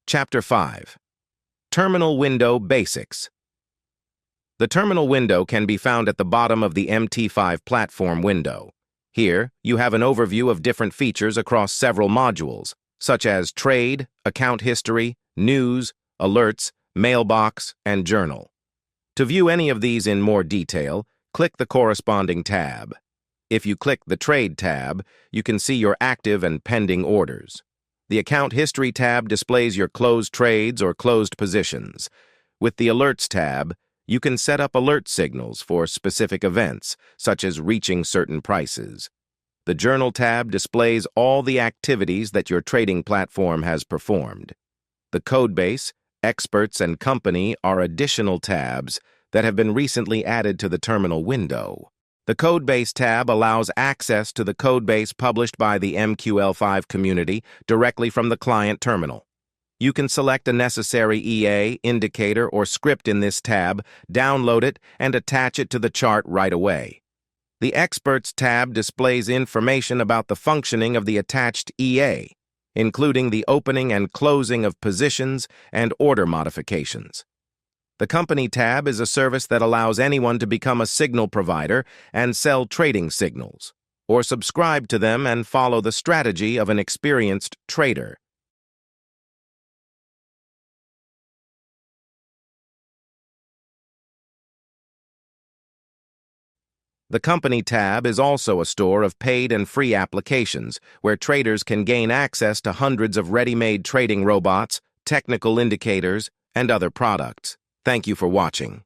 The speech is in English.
Chapter 5. Terminal Window Basics. The terminal window can be found at the bottom of the MT5 platform window. Here, you have an overview of different features across several modules, such as Trade, Account History, News, Alerts, Mailbox, and Journal. To view any of these in more detail, click the corresponding tab. If you click the Trade tab, you can see your active and pending orders. The Account History tab displays your closed trades or closed positions. With the Alerts tab, you can set up alert signals for specific events, such as reaching certain prices. The Journal tab displays all the activities that your trading platform has performed. The Codebase, Experts, and Company are additional tabs that have been recently added to the terminal window. The Codebase tab allows access to the codebase published by the MQL5 community directly from the client terminal. You can select a necessary EA, indicator, or script in this tab, download it, and attach it to the chart right away. The Experts tab displays information about the functioning of the attached EA, including the opening and closing of positions and order modifications. The Company tab is a service that allows anyone to become a signal provider and sell trading signals, or subscribe to them and follow the strategy of an experienced trader. The Company tab is also a store of paid and free applications where traders can gain access to hundreds of ready-made trading robots, technical indicators, and other products. Thank you for watching.